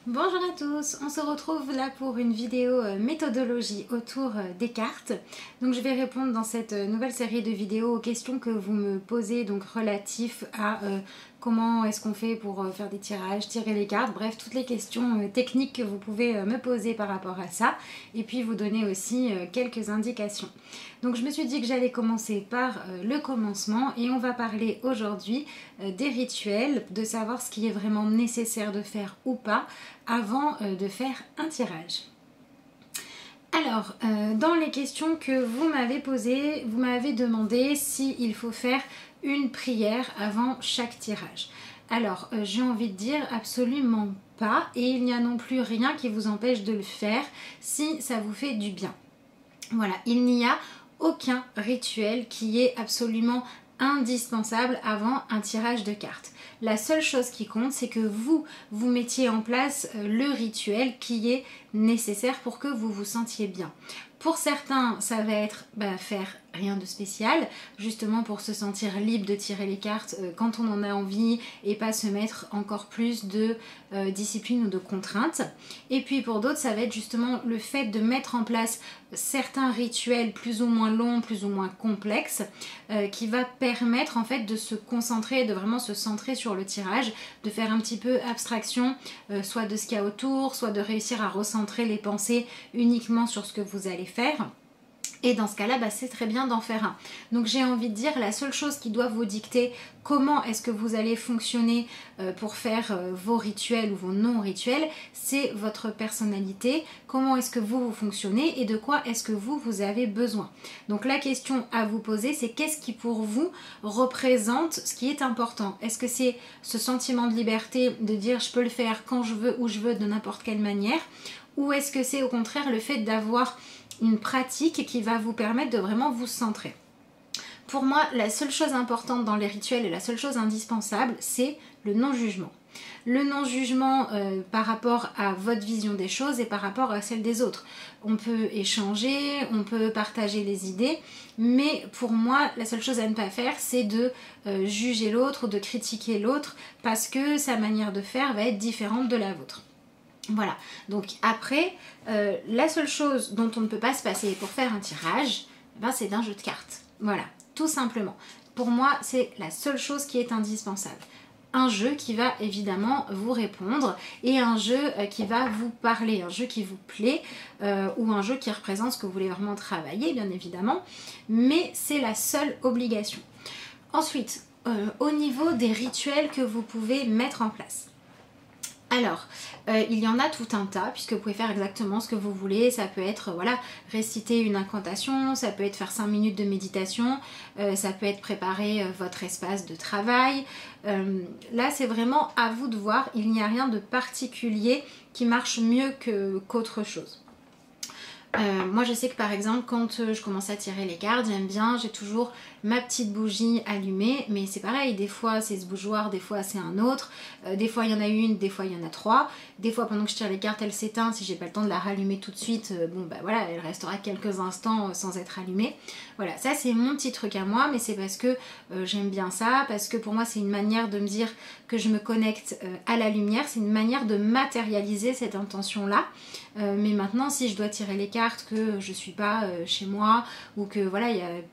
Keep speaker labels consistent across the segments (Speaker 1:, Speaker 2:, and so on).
Speaker 1: Bonjour à tous, on se retrouve là pour une vidéo méthodologie autour des cartes. Donc je vais répondre dans cette nouvelle série de vidéos aux questions que vous me posez, donc relatifs à comment est-ce qu'on fait pour faire des tirages, tirer les cartes, bref toutes les questions techniques que vous pouvez me poser par rapport à ça, et puis vous donner aussi quelques indications. Donc je me suis dit que j'allais commencer par le commencement et on va parler aujourd'hui des rituels, de savoir ce qui est vraiment nécessaire de faire ou pas avant de faire un tirage. Alors, dans les questions que vous m'avez posées, vous m'avez demandé s'il faut faire une prière avant chaque tirage. Alors, j'ai envie de dire absolument pas, et il n'y a non plus rien qui vous empêche de le faire si ça vous fait du bien. Voilà, il n'y a aucun rituel qui est absolument indispensable avant un tirage de cartes. La seule chose qui compte, c'est que vous mettiez en place le rituel qui est nécessaire pour que vous vous sentiez bien. Pour certains, ça va être faire rien de spécial, justement pour se sentir libre de tirer les cartes quand on en a envie et pas se mettre encore plus de discipline ou de contraintes. Et puis pour d'autres, ça va être justement le fait de mettre en place certains rituels plus ou moins longs, plus ou moins complexes, qui va permettre en fait de se concentrer, de vraiment se centrer sur le tirage, de faire un petit peu abstraction, soit de ce qu'il y a autour, soit de réussir à recentrer les pensées uniquement sur ce que vous allez faire. Et dans ce cas-là, c'est très bien d'en faire un. Donc j'ai envie de dire, la seule chose qui doit vous dicter comment est-ce que vous allez fonctionner pour faire vos rituels ou vos non-rituels, c'est votre personnalité, comment est-ce que vous fonctionnez et de quoi est-ce que vous avez besoin. Donc la question à vous poser, c'est qu'est-ce qui pour vous représente ce qui est important? Est-ce que c'est ce sentiment de liberté de dire je peux le faire quand je veux, où je veux, de n'importe quelle manière? Ou est-ce que c'est au contraire le fait d'avoir une pratique qui va vous permettre de vraiment vous centrer? Pour moi, la seule chose importante dans les rituels et la seule chose indispensable, c'est le non-jugement. Le non-jugement par rapport à votre vision des choses et par rapport à celle des autres. On peut échanger, on peut partager les idées, mais pour moi, la seule chose à ne pas faire, c'est de juger l'autre ou de critiquer l'autre parce que sa manière de faire va être différente de la vôtre. Voilà, donc après, la seule chose dont on ne peut pas se passer pour faire un tirage, c'est d'un jeu de cartes. Voilà, tout simplement. Pour moi, c'est la seule chose qui est indispensable. Un jeu qui va évidemment vous répondre et un jeu qui va vous parler, un jeu qui vous plaît ou un jeu qui représente ce que vous voulez vraiment travailler, bien évidemment. Mais c'est la seule obligation. Ensuite, au niveau des rituels que vous pouvez mettre en place. Alors, il y en a tout un tas, puisque vous pouvez faire exactement ce que vous voulez. Ça peut être, voilà, réciter une incantation, ça peut être faire 5 minutes de méditation, ça peut être préparer votre espace de travail. Là, c'est vraiment à vous de voir. Il n'y a rien de particulier qui marche mieux qu'autre chose. Moi je sais que par exemple quand je commence à tirer les cartes, j'aime bien, j'ai toujours ma petite bougie allumée, mais c'est pareil, des fois c'est ce bougeoir, des fois c'est un autre, des fois il y en a une, des fois il y en a trois, des fois pendant que je tire les cartes elle s'éteint, si j'ai pas le temps de la rallumer tout de suite, voilà, elle restera quelques instants sans être allumée. Voilà, ça c'est mon petit truc à moi, mais c'est parce que j'aime bien ça, parce que pour moi c'est une manière de me dire que je me connecte à la lumière, c'est une manière de matérialiser cette intention là. Mais maintenant si je dois tirer les cartes, que je suis pas chez moi ou que voilà,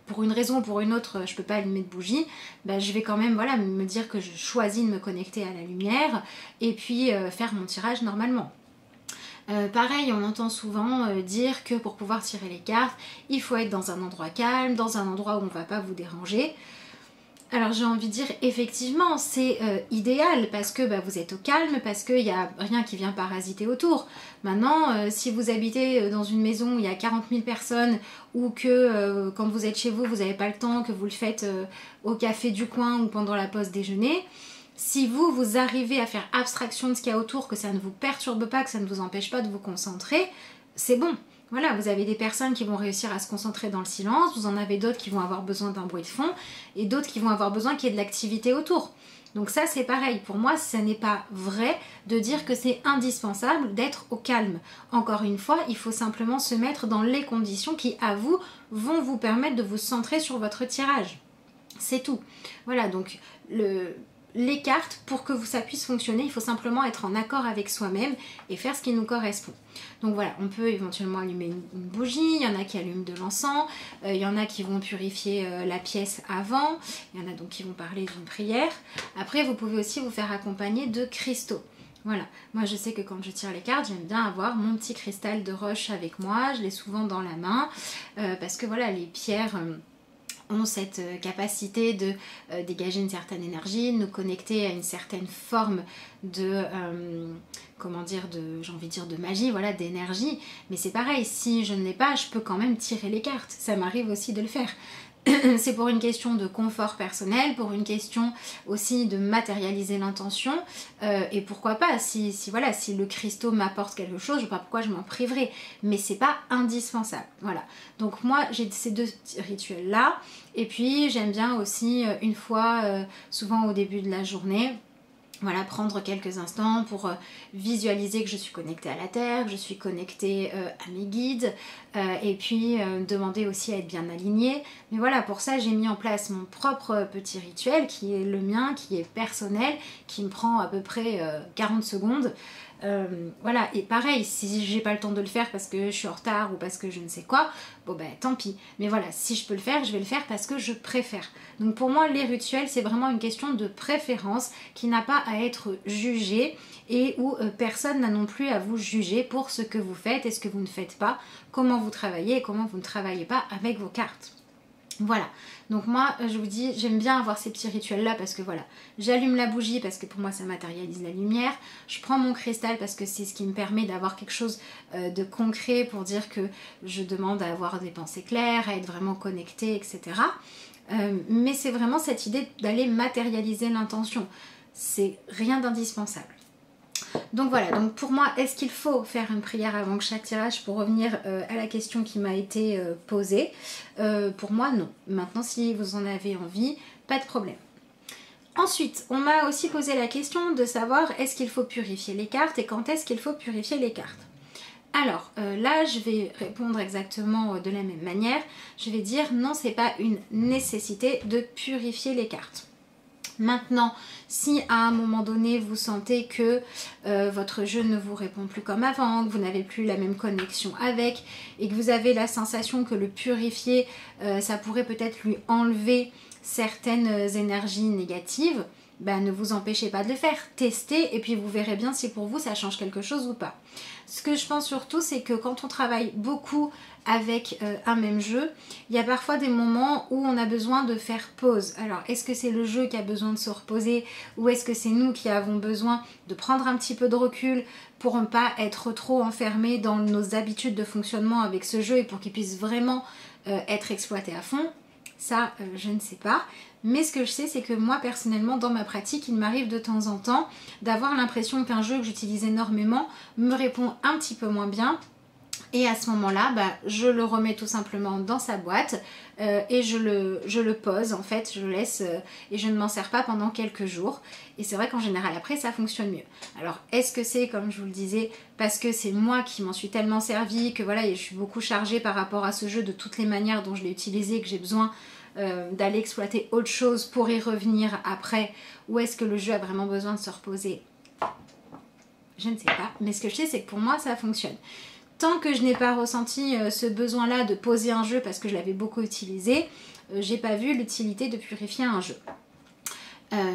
Speaker 1: pour une raison ou pour une autre je peux pas allumer de bougie, je vais quand même voilà, me dire que je choisis de me connecter à la lumière et puis faire mon tirage normalement. Pareil, on entend souvent dire que pour pouvoir tirer les cartes, il faut être dans un endroit calme, dans un endroit où on ne va pas vous déranger. Alors j'ai envie de dire effectivement c'est idéal parce que vous êtes au calme, parce qu'il n'y a rien qui vient parasiter autour. Maintenant si vous habitez dans une maison où il y a 40 000 personnes ou que quand vous êtes chez vous, vous n'avez pas le temps, que vous le faites au café du coin ou pendant la pause déjeuner, si vous arrivez à faire abstraction de ce qu'il y a autour, que ça ne vous perturbe pas, que ça ne vous empêche pas de vous concentrer, c'est bon. Voilà, vous avez des personnes qui vont réussir à se concentrer dans le silence, vous en avez d'autres qui vont avoir besoin d'un bruit de fond et d'autres qui vont avoir besoin qu'il y ait de l'activité autour. Donc ça c'est pareil, pour moi ce n'est pas vrai de dire que c'est indispensable d'être au calme. Encore une fois, il faut simplement se mettre dans les conditions qui à vous vont vous permettre de vous centrer sur votre tirage. C'est tout. Voilà, donc les cartes, pour que ça puisse fonctionner, il faut simplement être en accord avec soi-même et faire ce qui nous correspond. Donc voilà, on peut éventuellement allumer une bougie, il y en a qui allument de l'encens, il y en a qui vont purifier la pièce avant, il y en a donc qui vont parler d'une prière. Après, vous pouvez aussi vous faire accompagner de cristaux. Voilà, moi je sais que quand je tire les cartes, j'aime bien avoir mon petit cristal de roche avec moi, je l'ai souvent dans la main, parce que voilà, les pierres ont cette capacité de dégager une certaine énergie, de nous connecter à une certaine forme de, comment dire, j'ai envie de dire de magie, voilà, d'énergie. Mais c'est pareil, si je ne l'ai pas, je peux quand même tirer les cartes. Ça m'arrive aussi de le faire. C'est pour une question de confort personnel, pour une question aussi de matérialiser l'intention, et pourquoi pas, si le cristaux m'apporte quelque chose, je ne sais pas pourquoi je m'en priverai, mais c'est pas indispensable. Voilà, donc moi j'ai ces deux rituels là, et puis j'aime bien aussi une fois, souvent au début de la journée, voilà, prendre quelques instants pour visualiser que je suis connectée à la terre, que je suis connectée à mes guides, et puis demander aussi à être bien alignée. Mais voilà, pour ça j'ai mis en place mon propre petit rituel qui est le mien, qui est personnel, qui me prend à peu près 40 secondes. Voilà, et pareil, si j'ai pas le temps de le faire parce que je suis en retard ou parce que je ne sais quoi, bon ben tant pis. Mais voilà, si je peux le faire, je vais le faire parce que je préfère. Donc pour moi, les rituels, c'est vraiment une question de préférence qui n'a pas à être jugée et où personne n'a non plus à vous juger pour ce que vous faites et ce que vous ne faites pas, comment vous travaillez et comment vous ne travaillez pas avec vos cartes. Voilà, donc moi je vous dis, j'aime bien avoir ces petits rituels là parce que voilà, j'allume la bougie parce que pour moi ça matérialise la lumière, je prends mon cristal parce que c'est ce qui me permet d'avoir quelque chose de concret pour dire que je demande à avoir des pensées claires, à être vraiment connectée, etc. Mais c'est vraiment cette idée d'aller matérialiser l'intention, c'est rien d'indispensable. Donc voilà, donc pour moi, est-ce qu'il faut faire une prière avant chaque tirage pour revenir à la question qui m'a été posée? Pour moi, non. Maintenant, si vous en avez envie, pas de problème. Ensuite, on m'a aussi posé la question de savoir est-ce qu'il faut purifier les cartes et quand est-ce qu'il faut purifier les cartes. Alors là, je vais répondre exactement de la même manière. Je vais dire non, c'est pas une nécessité de purifier les cartes. Maintenant, si à un moment donné vous sentez que votre jeu ne vous répond plus comme avant, que vous n'avez plus la même connexion avec et que vous avez la sensation que le purifier, ça pourrait peut-être lui enlever certaines énergies négatives, ben, ne vous empêchez pas de le faire. Testez et puis vous verrez bien si pour vous ça change quelque chose ou pas. Ce que je pense surtout, c'est que quand on travaille beaucoup avec un même jeu, il y a parfois des moments où on a besoin de faire pause. Alors, est-ce que c'est le jeu qui a besoin de se reposer ou est-ce que c'est nous qui avons besoin de prendre un petit peu de recul pour ne pas être trop enfermés dans nos habitudes de fonctionnement avec ce jeu et pour qu'il puisse vraiment être exploité à fond? Ça, je ne sais pas. Mais ce que je sais, c'est que moi, personnellement, dans ma pratique, il m'arrive de temps en temps d'avoir l'impression qu'un jeu que j'utilise énormément me répond un petit peu moins bien. Et à ce moment-là, bah, je le remets tout simplement dans sa boîte et je le pose, en fait, je le laisse et je ne m'en sers pas pendant quelques jours. Et c'est vrai qu'en général, après, ça fonctionne mieux. Alors, est-ce que c'est, comme je vous le disais, parce que c'est moi qui m'en suis tellement servi, que voilà, et je suis beaucoup chargée par rapport à ce jeu de toutes les manières dont je l'ai utilisé, que j'ai besoin d'aller exploiter autre chose pour y revenir après, ou est-ce que le jeu a vraiment besoin de se reposer? Je ne sais pas, mais ce que je sais, c'est que pour moi, ça fonctionne. Tant que je n'ai pas ressenti ce besoin-là de poser un jeu parce que je l'avais beaucoup utilisé, j'ai pas vu l'utilité de purifier un jeu.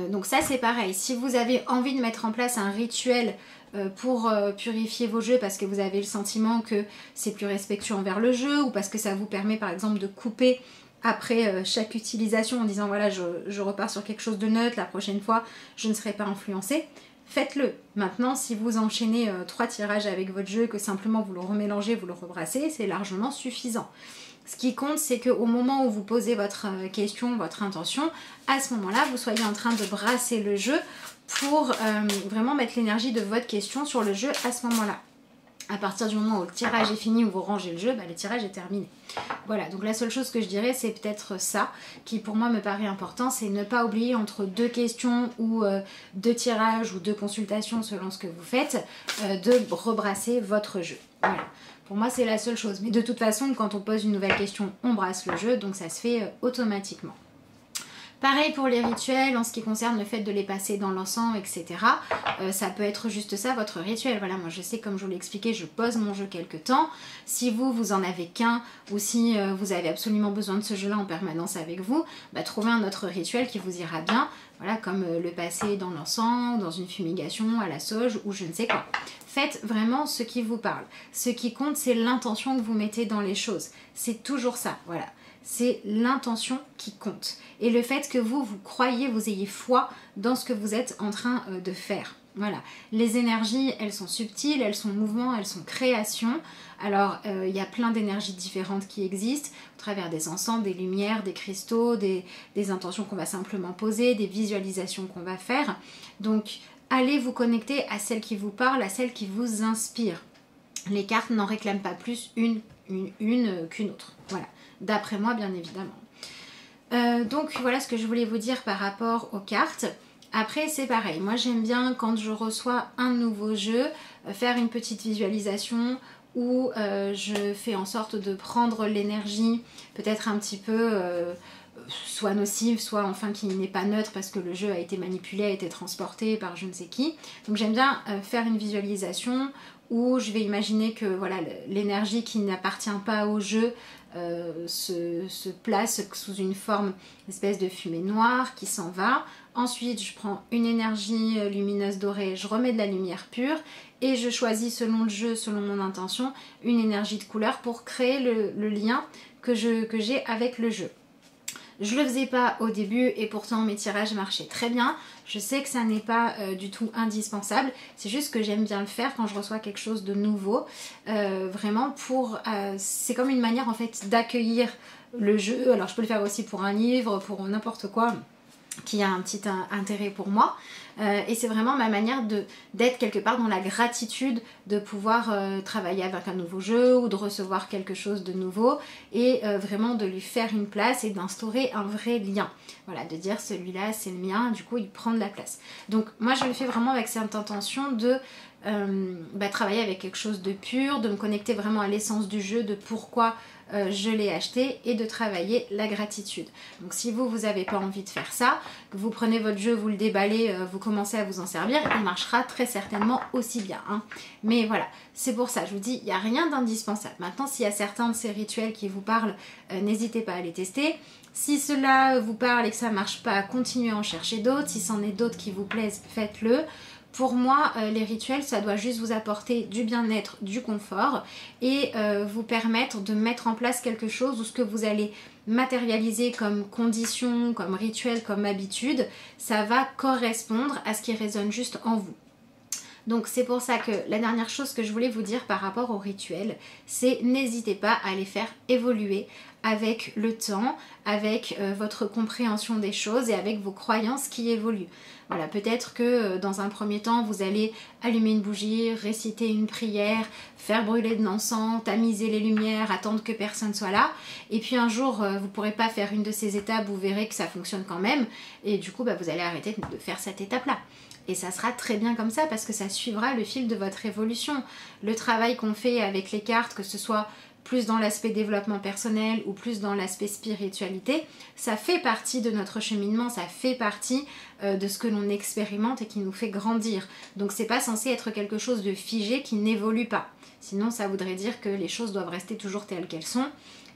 Speaker 1: Donc ça c'est pareil, si vous avez envie de mettre en place un rituel pour purifier vos jeux parce que vous avez le sentiment que c'est plus respectueux envers le jeu ou parce que ça vous permet par exemple de couper après chaque utilisation en disant voilà je repars sur quelque chose de neutre, la prochaine fois je ne serai pas influencée, faites-le. Maintenant si vous enchaînez 3 tirages avec votre jeu, que simplement vous le remélangez, vous le rebrassez, c'est largement suffisant. Ce qui compte, c'est qu'au moment où vous posez votre question, votre intention, à ce moment-là, vous soyez en train de brasser le jeu pour vraiment mettre l'énergie de votre question sur le jeu à ce moment-là. À partir du moment où le tirage est fini, où vous rangez le jeu, bah, le tirage est terminé. Voilà, donc la seule chose que je dirais, c'est peut-être ça, qui pour moi me paraît important, c'est ne pas oublier entre 2 questions ou 2 tirages ou 2 consultations selon ce que vous faites, de rebrasser votre jeu. Voilà. Pour moi, c'est la seule chose. Mais de toute façon, quand on pose une nouvelle question, on brasse le jeu, donc ça se fait automatiquement. Pareil pour les rituels en ce qui concerne le fait de les passer dans l'encens, etc. Ça peut être juste ça votre rituel. Voilà, moi je sais, comme je vous l'ai expliqué, je pose mon jeu quelque temps. Si vous en avez qu'un, ou si vous avez absolument besoin de ce jeu-là en permanence avec vous, bah, trouvez un autre rituel qui vous ira bien. Voilà, comme le passer dans l'encens, dans une fumigation, à la sauge ou je ne sais quoi. Faites vraiment ce qui vous parle. Ce qui compte, c'est l'intention que vous mettez dans les choses. C'est toujours ça, voilà. C'est l'intention qui compte. Et le fait que vous croyez, vous ayez foi dans ce que vous êtes en train de faire. Voilà. Les énergies, elles sont subtiles, elles sont mouvement, elles sont création. Alors, il y a plein d'énergies différentes qui existent au travers des encens, des lumières, des cristaux, des intentions qu'on va simplement poser, des visualisations qu'on va faire. Donc, allez vous connecter à celle qui vous parle, à celle qui vous inspire. Les cartes n'en réclament pas plus une qu'une autre. Voilà. D'après moi, bien évidemment. Donc, voilà ce que je voulais vous dire par rapport aux cartes. Après, c'est pareil. Moi, j'aime bien, quand je reçois un nouveau jeu, faire une petite visualisation où je fais en sorte de prendre l'énergie peut-être un petit peu soit nocive, soit enfin qui n'est pas neutre parce que le jeu a été manipulé, a été transporté par je ne sais qui. Donc j'aime bien faire une visualisation où je vais imaginer que voilà, l'énergie qui n'appartient pas au jeu se place sous une forme d'espèce de fumée noire qui s'en va. Ensuite, je prends une énergie lumineuse dorée, je remets de la lumière pure et je choisis selon le jeu, selon mon intention, une énergie de couleur pour créer le lien que j'ai avec le jeu. Je le faisais pas au début et pourtant mes tirages marchaient très bien. Je sais que ça n'est pas du tout indispensable. C'est juste que j'aime bien le faire quand je reçois quelque chose de nouveau. Vraiment c'est comme une manière en fait d'accueillir le jeu. Alors je peux le faire aussi pour un livre, pour n'importe quoi qui a un petit intérêt pour moi. Et c'est vraiment ma manière d'être quelque part dans la gratitude de pouvoir travailler avec un nouveau jeu ou de recevoir quelque chose de nouveau et vraiment de lui faire une place et d'instaurer un vrai lien. Voilà, de dire celui-là c'est le mien, du coup il prend de la place. Donc moi je le fais vraiment avec cette intention de travailler avec quelque chose de pur, de me connecter vraiment à l'essence du jeu, de pourquoi je l'ai acheté et de travailler la gratitude. Donc si vous n'avez pas envie de faire ça, que vous prenez votre jeu, vous le déballez, vous commencez à vous en servir, il marchera très certainement aussi bien. Hein. Mais voilà, c'est pour ça, je vous dis, il n'y a rien d'indispensable. Maintenant, s'il y a certains de ces rituels qui vous parlent, n'hésitez pas à les tester. Si cela vous parle et que ça ne marche pas, continuez à en chercher d'autres. Si c'en est d'autres qui vous plaisent, faites-le. Pour moi, les rituels, ça doit juste vous apporter du bien-être, du confort et vous permettre de mettre en place quelque chose où ce que vous allez matérialiser comme condition, comme rituel, comme habitude, ça va correspondre à ce qui résonne juste en vous. Donc c'est pour ça que la dernière chose que je voulais vous dire par rapport aux rituels, c'est n'hésitez pas à les faire évoluer avec le temps, avec votre compréhension des choses et avec vos croyances qui évoluent. Voilà, peut-être que dans un premier temps, vous allez allumer une bougie, réciter une prière, faire brûler de l'encens, tamiser les lumières, attendre que personne soit là. Et puis un jour, vous ne pourrez pas faire une de ces étapes, vous verrez que ça fonctionne quand même. Et du coup, vous allez arrêter de faire cette étape-là. Et ça sera très bien comme ça parce que ça suivra le fil de votre évolution. Le travail qu'on fait avec les cartes, que ce soit plus dans l'aspect développement personnel ou plus dans l'aspect spiritualité, ça fait partie de notre cheminement, ça fait partie de ce que l'on expérimente et qui nous fait grandir. Donc c'est pas censé être quelque chose de figé qui n'évolue pas. Sinon ça voudrait dire que les choses doivent rester toujours telles qu'elles sont.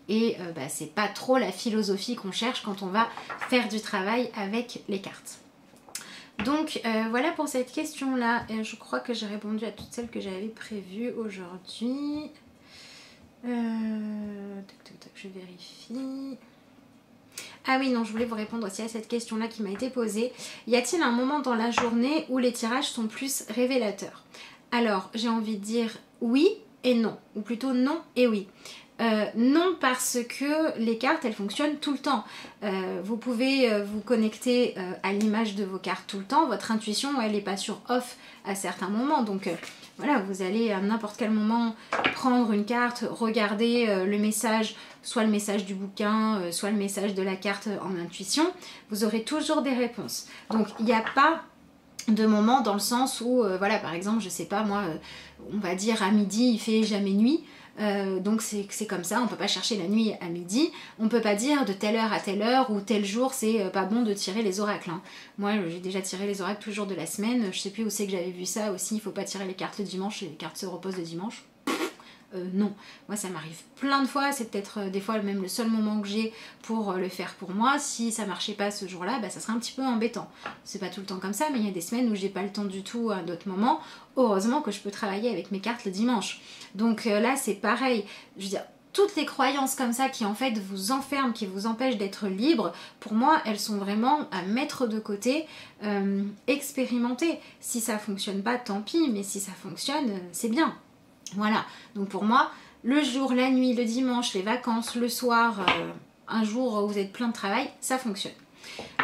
Speaker 1: Et c'est pas trop la philosophie qu'on cherche quand on va faire du travail avec les cartes. Donc voilà pour cette question là, je crois que j'ai répondu à toutes celles que j'avais prévues aujourd'hui. Je vérifie. Ah oui, non, je voulais vous répondre aussi à cette question là qui m'a été posée. Y a-t-il un moment dans la journée où les tirages sont plus révélateurs? Alors j'ai envie de dire oui et non, ou plutôt non et oui. Non, parce que les cartes elles fonctionnent tout le temps. Vous pouvez vous connecter à l'image de vos cartes tout le temps. Votre intuition elle n'est pas sur off à certains moments. Donc voilà, vous allez à n'importe quel moment prendre une carte, regarder le message, soit le message du bouquin, soit le message de la carte en intuition. Vous aurez toujours des réponses. Donc il n'y a pas de moments dans le sens où, voilà, par exemple, je sais pas moi, on va dire à midi il fait jamais nuit. Donc c'est comme ça, on peut pas chercher la nuit à midi, on peut pas dire de telle heure à telle heure ou tel jour c'est pas bon de tirer les oracles. Hein. Moi j'ai déjà tiré les oracles tous les jours de la semaine, je sais plus où c'est que j'avais vu ça aussi, il faut pas tirer les cartes le dimanche, les cartes se reposent le dimanche. Non, moi ça m'arrive plein de fois, c'est peut-être des fois même le seul moment que j'ai pour le faire pour moi. Si ça marchait pas ce jour-là, bah, ça serait un petit peu embêtant. C'est pas tout le temps comme ça, mais il y a des semaines où j'ai pas le temps du tout à d'autres moments. Heureusement que je peux travailler avec mes cartes le dimanche. Donc là c'est pareil, je veux dire, toutes les croyances comme ça qui en fait vous enferment, qui vous empêchent d'être libre, pour moi elles sont vraiment à mettre de côté, expérimenter. Si ça fonctionne pas, tant pis, mais si ça fonctionne, c'est bien. Voilà, donc pour moi, le jour, la nuit, le dimanche, les vacances, le soir, un jour où vous êtes plein de travail, ça fonctionne.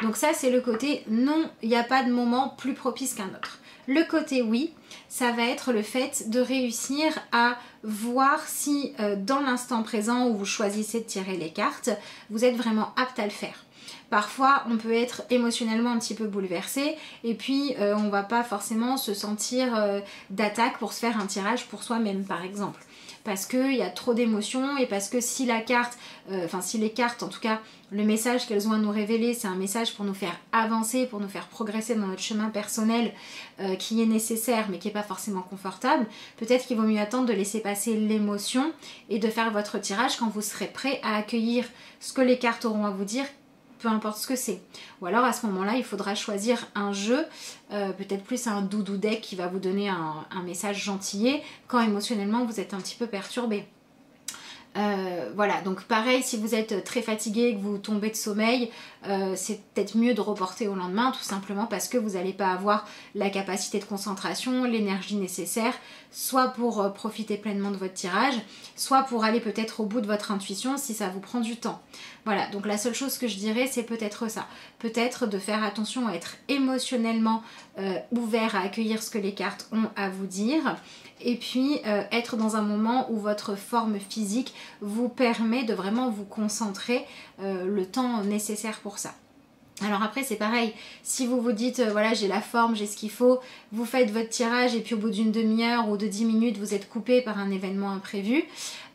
Speaker 1: Donc ça c'est le côté non, il n'y a pas de moment plus propice qu'un autre. Le côté oui, ça va être le fait de réussir à voir si dans l'instant présent où vous choisissez de tirer les cartes, vous êtes vraiment apte à le faire. Parfois, on peut être émotionnellement un petit peu bouleversé et puis on va pas forcément se sentir d'attaque pour se faire un tirage pour soi-même, par exemple. Parce qu'il y a trop d'émotions et parce que si la carte, si les cartes, en tout cas, le message qu'elles ont à nous révéler, c'est un message pour nous faire avancer, pour nous faire progresser dans notre chemin personnel qui est nécessaire mais qui n'est pas forcément confortable, peut-être qu'il vaut mieux attendre de laisser passer l'émotion et de faire votre tirage quand vous serez prêt à accueillir ce que les cartes auront à vous dire, peu importe ce que c'est. Ou alors à ce moment-là, il faudra choisir un jeu, peut-être plus un doudou deck qui va vous donner un message gentillet quand émotionnellement vous êtes un petit peu perturbé. Voilà, donc pareil, si vous êtes très fatigué, que vous tombez de sommeil, c'est peut-être mieux de reporter au lendemain, tout simplement parce que vous n'allez pas avoir la capacité de concentration, l'énergie nécessaire, soit pour profiter pleinement de votre tirage, soit pour aller peut-être au bout de votre intuition si ça vous prend du temps. Voilà, donc la seule chose que je dirais, c'est peut-être ça. Peut-être de faire attention à être émotionnellement ouvert à accueillir ce que les cartes ont à vous dire. Et puis être dans un moment où votre forme physique vous permet de vraiment vous concentrer le temps nécessaire pour ça. Alors après c'est pareil, si vous vous dites voilà j'ai la forme, j'ai ce qu'il faut, vous faites votre tirage et puis au bout d'une demi-heure ou de 10 minutes vous êtes coupé par un événement imprévu,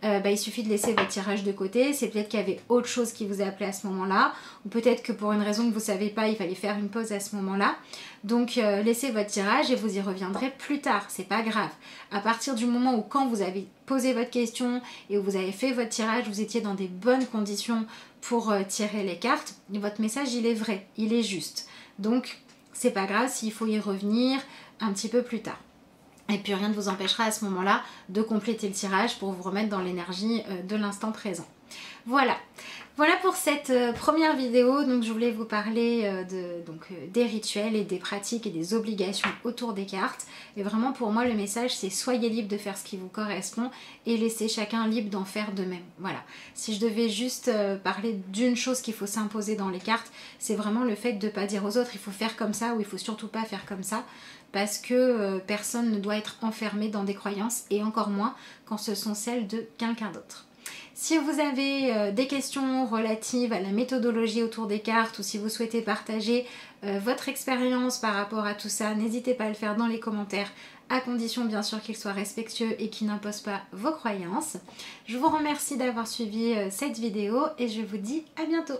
Speaker 1: il suffit de laisser votre tirage de côté, c'est peut-être qu'il y avait autre chose qui vous a appelé à ce moment-là, ou peut-être que pour une raison que vous ne savez pas, il fallait faire une pause à ce moment-là. Donc laissez votre tirage et vous y reviendrez plus tard, c'est pas grave. À partir du moment où quand vous avez posé votre question et où vous avez fait votre tirage, vous étiez dans des bonnes conditions pour tirer les cartes, votre message il est vrai, il est juste. Donc c'est pas grave s'il faut y revenir un petit peu plus tard. Et puis rien ne vous empêchera à ce moment-là de compléter le tirage pour vous remettre dans l'énergie de l'instant présent. Voilà. Voilà pour cette première vidéo, donc je voulais vous parler des rituels et des pratiques et des obligations autour des cartes. Et vraiment pour moi le message c'est soyez libre de faire ce qui vous correspond et laissez chacun libre d'en faire de même. Voilà, si je devais juste parler d'une chose qu'il faut s'imposer dans les cartes, c'est vraiment le fait de ne pas dire aux autres il faut faire comme ça ou il faut surtout pas faire comme ça. Parce que personne ne doit être enfermé dans des croyances et encore moins quand ce sont celles de quelqu'un d'autre. Si vous avez des questions relatives à la méthodologie autour des cartes ou si vous souhaitez partager votre expérience par rapport à tout ça, n'hésitez pas à le faire dans les commentaires, à condition bien sûr qu'il soit respectueux et qu'il n'impose pas vos croyances. Je vous remercie d'avoir suivi cette vidéo et je vous dis à bientôt.